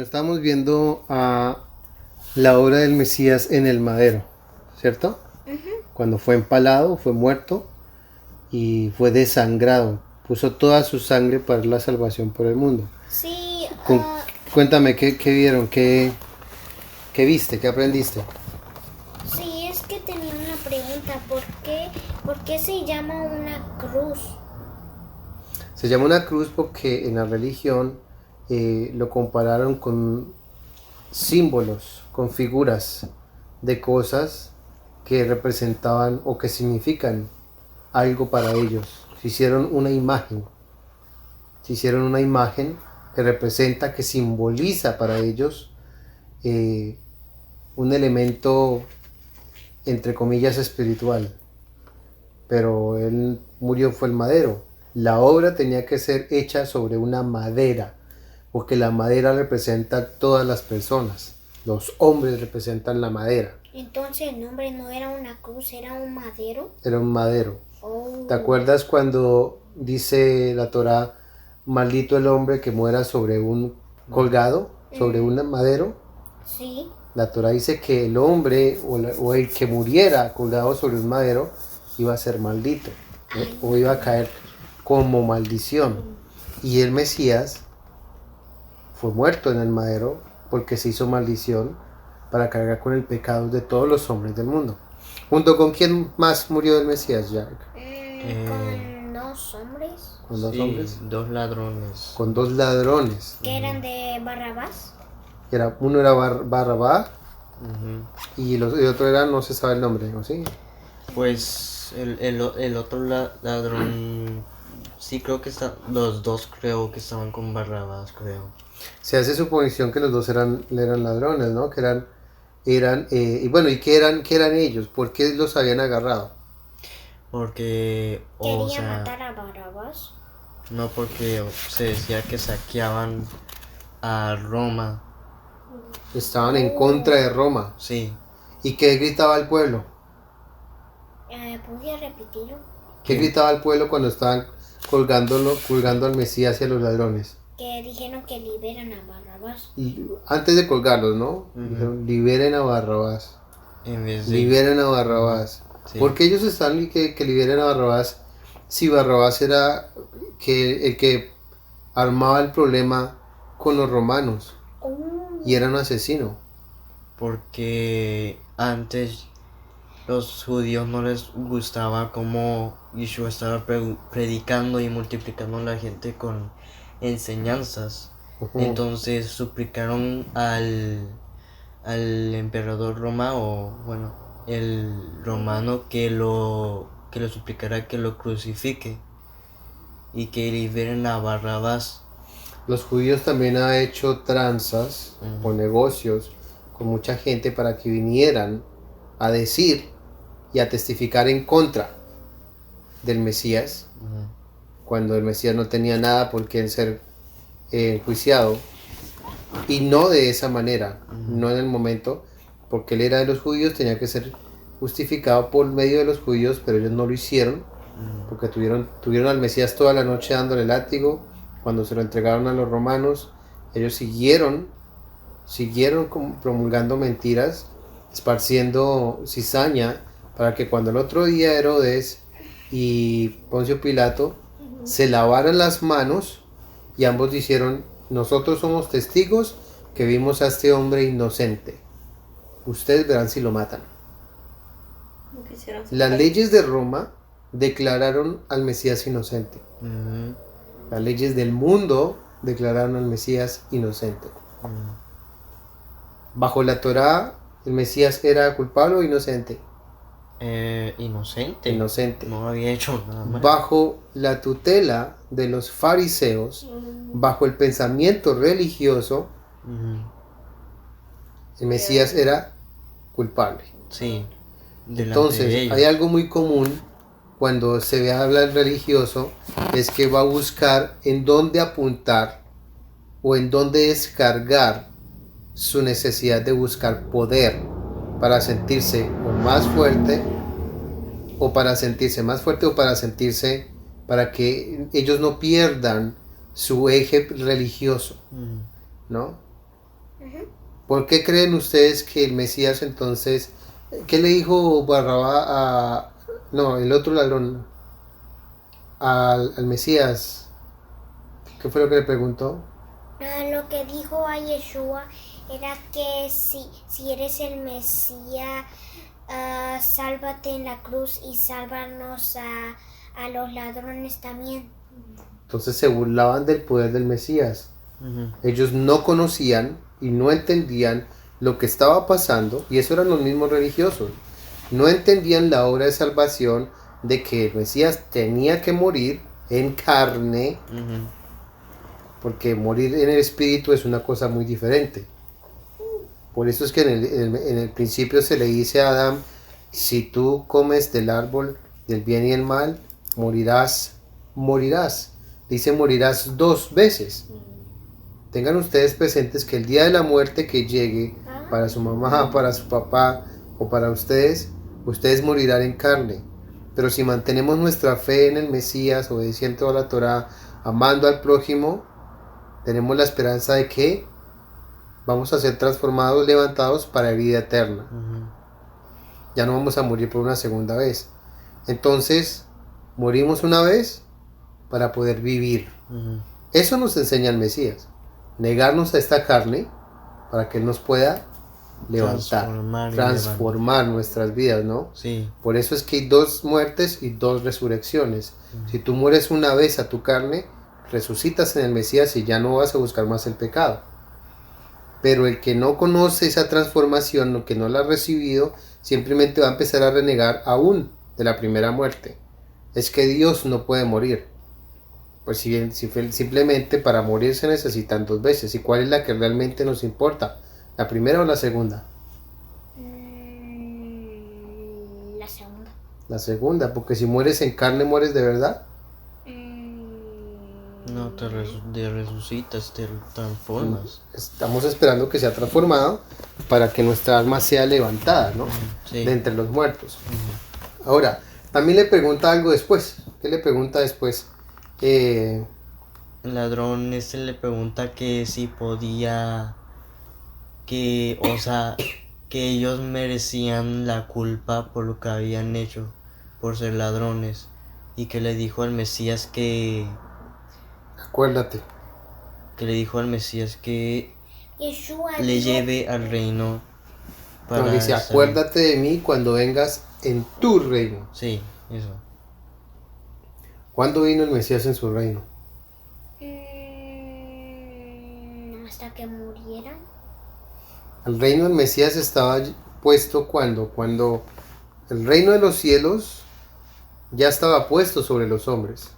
estamos viendo la obra del Mesías en el madero, ¿cierto? Cuando fue empalado, fue muerto y fue desangrado. Puso toda su sangre para la salvación por el mundo. Sí, Cuéntame, ¿qué vieron? ¿Qué viste? ¿Qué aprendiste? sí, es que tenía una pregunta. ¿Por qué se llama una cruz? Se llama una cruz porque en la religión lo compararon con símbolos, con figuras de cosas que representaban o que significan algo para ellos. Se hicieron una imagen. Se hicieron una imagen que representa, que simboliza para ellos un elemento, entre comillas, espiritual. Pero él murió fue el madero. La obra tenía que ser hecha sobre una madera, porque la madera representa a todas las personas. Los hombres representan la madera. Entonces el nombre no era una cruz, era un madero. Era un madero. Oh. ¿Te acuerdas cuando dice la Torá, maldito el hombre que muera sobre un colgado, sobre un madero? Sí. La Torá dice que el hombre o el que muriera colgado sobre un madero iba a ser maldito, ¿no? O iba a caer como maldición. Y el Mesías fue muerto en el madero porque se hizo maldición para cargar con el pecado de todos los hombres del mundo. ¿Junto con quién más murió el Mesías, Jack? Con dos hombres ¿Con dos Sí, hombres? dos ladrones. Con dos ladrones. que eran de Barrabás. Uno era Barrabás Ujú. y el otro era, no se sabe el nombre, ¿no? ¿Sí? Pues el otro ladrón, sí creo que los dos creo que estaban con Barrabás, creo. Se hace suposición que los dos eran ladrones, ¿no? Que y bueno, ¿y qué eran ellos? ¿Por qué los habían agarrado? Porque, Quería matar a Barrabás. no porque se decía que saqueaban a Roma, Estaban en contra de Roma. sí. ¿Y qué gritaba el pueblo? ¿Podría repetirlo? ¿Qué gritaba el pueblo cuando estaban colgando al Mesías y a los ladrones? Que dijeron que liberan a Barrabás. Y antes de colgarlos, ¿no? Ujú. Dijeron, liberen a Barrabás. En vez de... Liberen a Barrabás. Sí. ¿Por qué ellos están que liberen a Barrabás si Barrabás era el que armaba el problema con los romanos y era un asesino? Porque antes los judíos no les gustaba cómo Yeshua estaba predicando y multiplicando a la gente con enseñanzas. Ujú. Entonces suplicaron al emperador Roma, o bueno, el romano, que lo suplicara que lo crucifique y que liberen a Barrabás. Los judíos también han hecho tranzas Ujú. o negocios con mucha gente para que vinieran a decir y a testificar en contra del Mesías, Ujú. cuando el Mesías no tenía nada por qué ser enjuiciado, y no de esa manera, no en el momento, porque él era de los judíos, tenía que ser justificado por medio de los judíos, pero ellos no lo hicieron, porque tuvieron al Mesías toda la noche dándole látigo. Cuando se lo entregaron a los romanos, ellos siguieron promulgando mentiras, esparciendo cizaña, para que cuando el otro día Herodes y Poncio Pilato se lavaran las manos, y ambos dijeron, nosotros somos testigos que vimos a este hombre inocente, ustedes verán si lo matan. Las leyes de Roma declararon al Mesías inocente. Ujú. Las leyes del mundo declararon al Mesías inocente. Bajo la Torá, ¿el Mesías era culpable o inocente? Inocente. Inocente. No había hecho nada mal. Bajo la tutela de los fariseos, bajo el pensamiento religioso, Ujú. el Mesías era culpable. Sí. Delante de Entonces, ellos. hay algo muy común cuando se ve hablar religioso, es que va a buscar en dónde apuntar o en dónde descargar su necesidad de buscar poder para sentirse más fuerte, o para sentirse más fuerte, o para que ellos no pierdan su eje religioso, ¿no? Ujú. ¿Por qué creen ustedes que el Mesías entonces, qué le dijo Barrabás no, el otro ladrón, al Mesías? ¿Qué fue lo que le preguntó? Lo que dijo a Yeshua era que si eres el Mesías, sálvate en la cruz y sálvanos a los ladrones también. Entonces se burlaban del poder del Mesías. Ujú. Ellos no conocían y no entendían lo que estaba pasando, y eso eran los mismos religiosos. No entendían la obra de salvación de que el Mesías tenía que morir en carne, Ujú. porque morir en el espíritu es una cosa muy diferente. Por eso es que en el principio se le dice a Adán, si tú comes del árbol del bien y el mal, morirás, morirás. Dice morirás 2 veces. Tengan ustedes presentes que el día de la muerte que llegue para su mamá, para su papá o para ustedes, ustedes morirán en carne. Pero si mantenemos nuestra fe en el Mesías, obedeciendo a la Torá, amando al prójimo, tenemos la esperanza de que vamos a ser transformados, levantados para vida eterna. Ujú. Ya no vamos a morir por una segunda vez. Entonces, morimos una vez para poder vivir. Ujú. Eso nos enseña el Mesías. Negarnos a esta carne para que Él nos pueda levantar, transformar nuestras vidas, ¿no? Sí. Por eso es que hay 2 muertes y 2 resurrecciones. Si tú mueres una vez a tu carne, resucitas en el Mesías y ya no vas a buscar más el pecado. Pero el que no conoce esa transformación, o que no la ha recibido, simplemente va a empezar a renegar aún de la primera muerte. Es que Dios no puede morir. Pues si bien simplemente para morir se necesitan 2 veces. ¿Y cuál es la que realmente nos importa? ¿La primera o la segunda? La segunda. La segunda, porque si mueres en carne, mueres de verdad. No, te resucitas, te transformas. Estamos esperando que sea transformado para que nuestra alma sea levantada, ¿no? Sí. De entre los muertos. Ahora, también le pregunta algo después. ¿Qué le pregunta después? El ladrón le pregunta que si podía, o sea, que ellos merecían la culpa por lo que habían hecho, por ser ladrones, y que le dijo al Mesías Acuérdate. Yeshua le dijo, lleve al reino. No, dice, acuérdate de mí cuando vengas en tu reino. Sí, eso. ¿Cuándo vino el Mesías en su reino? hasta que murieran. El reino del Mesías estaba puesto cuando el reino de los cielos ya estaba puesto sobre los hombres.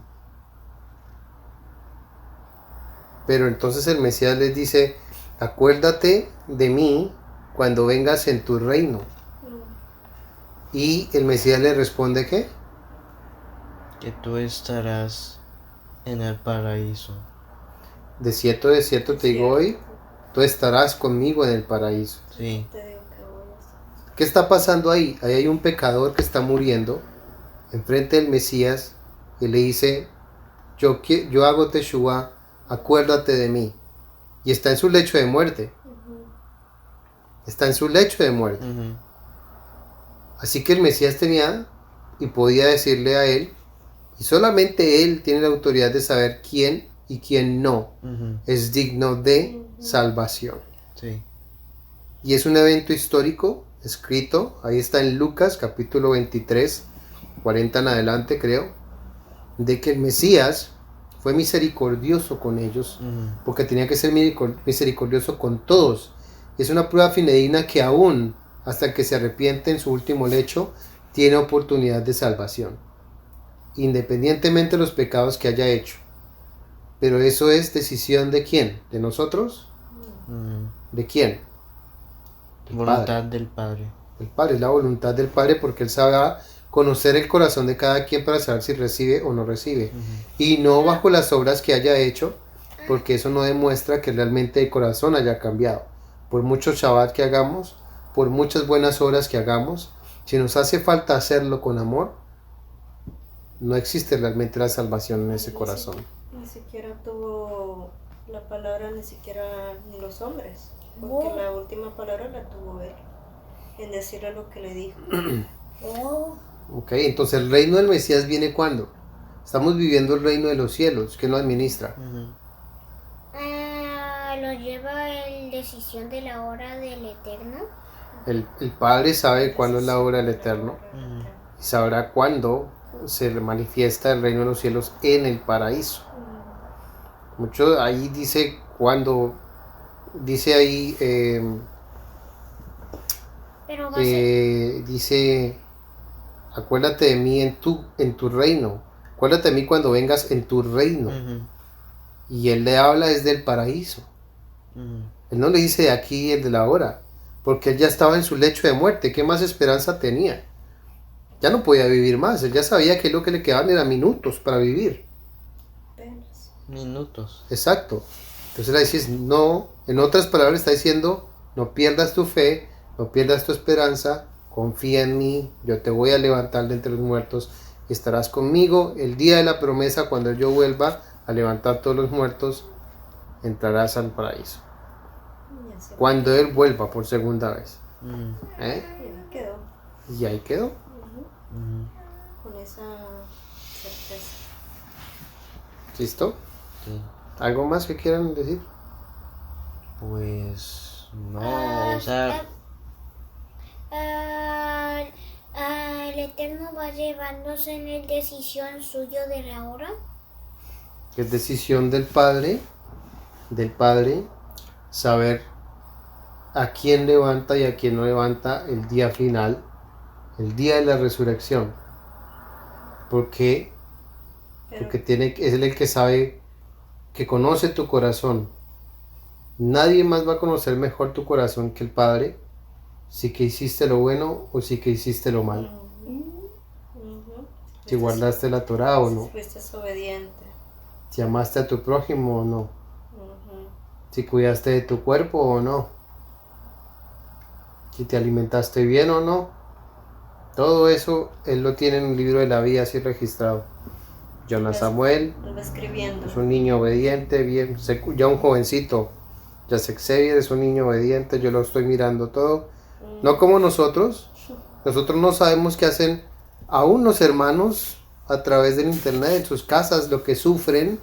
Pero entonces el Mesías les dice, acuérdate de mí cuando vengas en tu reino. Y el Mesías le responde, ¿qué? Que tú estarás en el paraíso. De cierto te digo hoy, tú estarás conmigo en el paraíso. Sí. ¿Qué está pasando ahí? Ahí hay un pecador que está muriendo enfrente del Mesías y le dice, yo hago Teshuvah, acuérdate de mí. Y está en su lecho de muerte. Está en su lecho de muerte. Ujú. Así que el Mesías tenía y podía decirle a él, y solamente él tiene la autoridad de saber quién y quién no Ujú. es digno de salvación. Sí. Y es un evento histórico escrito, ahí está en Lucas capítulo 23, 40 en adelante creo, de que el Mesías fue misericordioso con ellos, Ujú. porque tenía que ser misericordioso con todos. Es una prueba fidedigna que aún hasta que se arrepiente en su último lecho, tiene oportunidad de salvación, independientemente de los pecados que haya hecho. Pero eso es decisión de quién, de nosotros, ¿de quién? Voluntad del Padre. El Padre, es la voluntad del Padre, porque Él sabe conocer el corazón de cada quien para saber si recibe o no recibe. Y no bajo las obras que haya hecho, porque eso no demuestra que realmente el corazón haya cambiado. Por mucho Shabbat que hagamos, por muchas buenas obras que hagamos, si nos hace falta hacerlo con amor, no existe realmente la salvación en ese corazón. Ni siquiera tuvo la palabra ni siquiera ni los hombres, porque la última palabra la tuvo él, en decirle lo que le dijo. Ok, entonces el reino del Mesías viene cuando estamos viviendo el reino de los cielos. ¿Quién lo administra? Lo lleva en decisión de la hora del Eterno. El Padre sabe cuándo es la hora del Eterno y sabrá cuándo se manifiesta el reino de los cielos en el paraíso. Mucho ahí dice cuando, dice ahí, Pero va a ser... dice, acuérdate de mí en tu reino, acuérdate de mí cuando vengas en tu reino. Y él le habla desde el paraíso. Él no le dice de aquí el de la hora, porque él ya estaba en su lecho de muerte. ¿Qué más esperanza tenía? Ya no podía vivir más. Él ya sabía que lo que le quedaban eran minutos para vivir. Minutos. Exacto. Entonces le dices, no, en otras palabras está diciendo, no pierdas tu fe, no pierdas tu esperanza, confía en mí, yo te voy a levantar de entre los muertos y estarás conmigo el día de la promesa cuando yo vuelva a levantar todos los muertos, entrarás al paraíso. Cuando él vuelva por segunda vez. Y ahí quedó. Con esa certeza. ¿Listo? Sí. ¿Algo más que quieran decir? Pues no, o sea, el Eterno va llevándose en el decisión suyo de la hora. Es decisión del Padre, saber a quién levanta y a quién no levanta el día final, el día de la resurrección. Porque es el que sabe, que conoce tu corazón. Nadie más va a conocer mejor tu corazón que el Padre, si que hiciste lo bueno o si que hiciste lo malo. Si guardaste la Torá o no. Si fuiste obediente. Si amaste a tu prójimo o no. Si cuidaste de tu cuerpo o no. Si te alimentaste bien o no. Todo eso él lo tiene en un libro de la vida así registrado. Jonas Samuel Lo va escribiendo. es un niño obediente, bien, ya un jovencito. Jacek Xavier es un niño obediente, yo lo estoy mirando todo. No como nosotros no sabemos qué hacen aún los hermanos a través del internet, en sus casas, lo que sufren,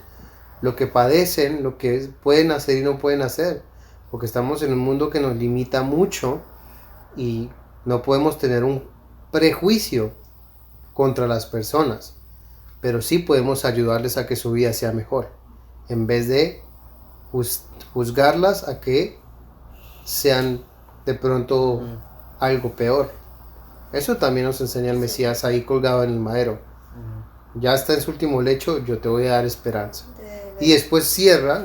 lo que padecen, lo que pueden hacer y no pueden hacer. Porque estamos en un mundo que nos limita mucho y no podemos tener un prejuicio contra las personas, pero sí podemos ayudarles a que su vida sea mejor, en vez de juzgarlas a que sean de pronto algo peor. Eso también nos enseña el Mesías ahí colgado en el madero. Ya está en su último lecho, yo te voy a dar esperanza. Y después cierra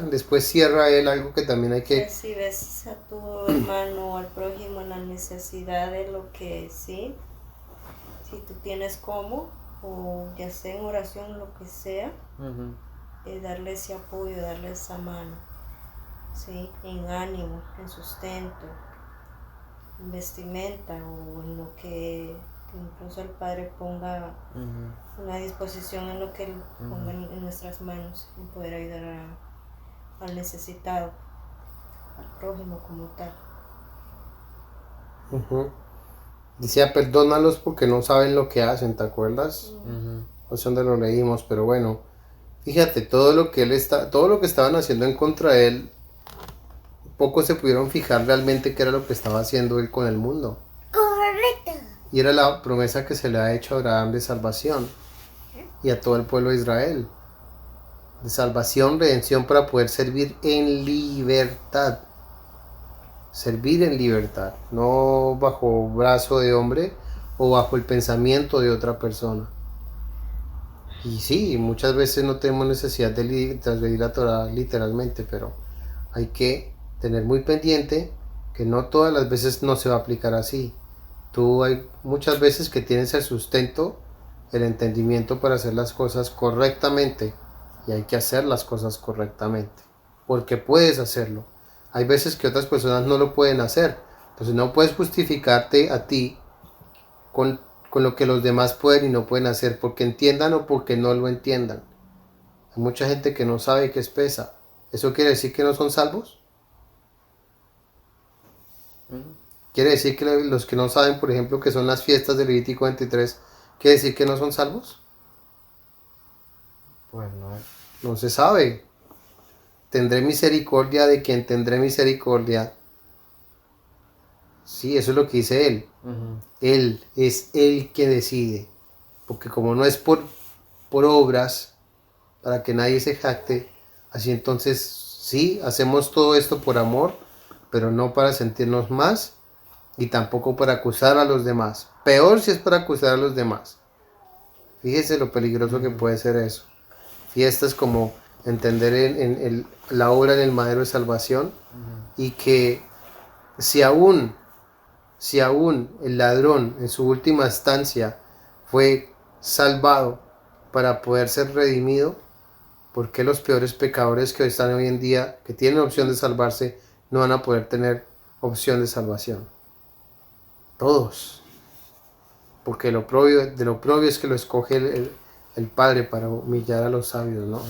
él algo que también hay que... Si ves a tu hermano o al prójimo en la necesidad de lo que sí, si tú tienes como, o ya sea en oración, lo que sea, darle ese apoyo, darle esa mano, ¿sí? En ánimo, en sustento, en vestimenta o en lo que incluso el Padre ponga una disposición en lo que Él ponga en nuestras manos, en poder ayudar al necesitado, al prójimo como tal. Decía, perdónalos porque no saben lo que hacen, ¿te acuerdas? No sé dónde lo leímos, pero bueno, fíjate, todo lo que estaban haciendo en contra de él, pocos se pudieron fijar realmente qué era lo que estaba haciendo él con el mundo. Correcto. Y era la promesa que se le ha hecho a Abraham de salvación y a todo el pueblo de Israel. De salvación, redención para poder servir en libertad. Servir en libertad, no bajo brazo de hombre o bajo el pensamiento de otra persona. Y sí, muchas veces no tenemos necesidad de transgredir la Torah literalmente, pero hay que tener muy pendiente que no todas las veces no se va a aplicar así. Hay muchas veces que tienes el sustento, el entendimiento para hacer las cosas correctamente, y hay que hacer las cosas correctamente, porque puedes hacerlo. Hay veces que otras personas no lo pueden hacer, entonces no puedes justificarte a ti con lo que los demás pueden y no pueden hacer, porque entiendan o porque no lo entiendan. Hay mucha gente que no sabe qué es pesa, ¿Eso quiere decir que no son salvos? ¿Quiere decir que los que no saben, por ejemplo, que son las fiestas de Levítico 23, quiere decir que no son salvos? Pues no. No se sabe. Tendré misericordia de quien tendré misericordia. Sí, eso es lo que dice él. Él es el que decide. Porque como no es por obras, para que nadie se jacte, así entonces sí, hacemos todo esto por amor, pero no para sentirnos más y tampoco para acusar a los demás. Peor si es para acusar a los demás. Fíjese lo peligroso que puede ser eso. Fiestas como entender en la obra en el madero de salvación y que si aún el ladrón en su última estancia fue salvado para poder ser redimido, ¿por qué los peores pecadores que están hoy en día, que tienen opción de salvarse, no van a poder tener opción de salvación? Todos. Porque de lo propio es que lo escoge el Padre para humillar a los sabios, ¿no?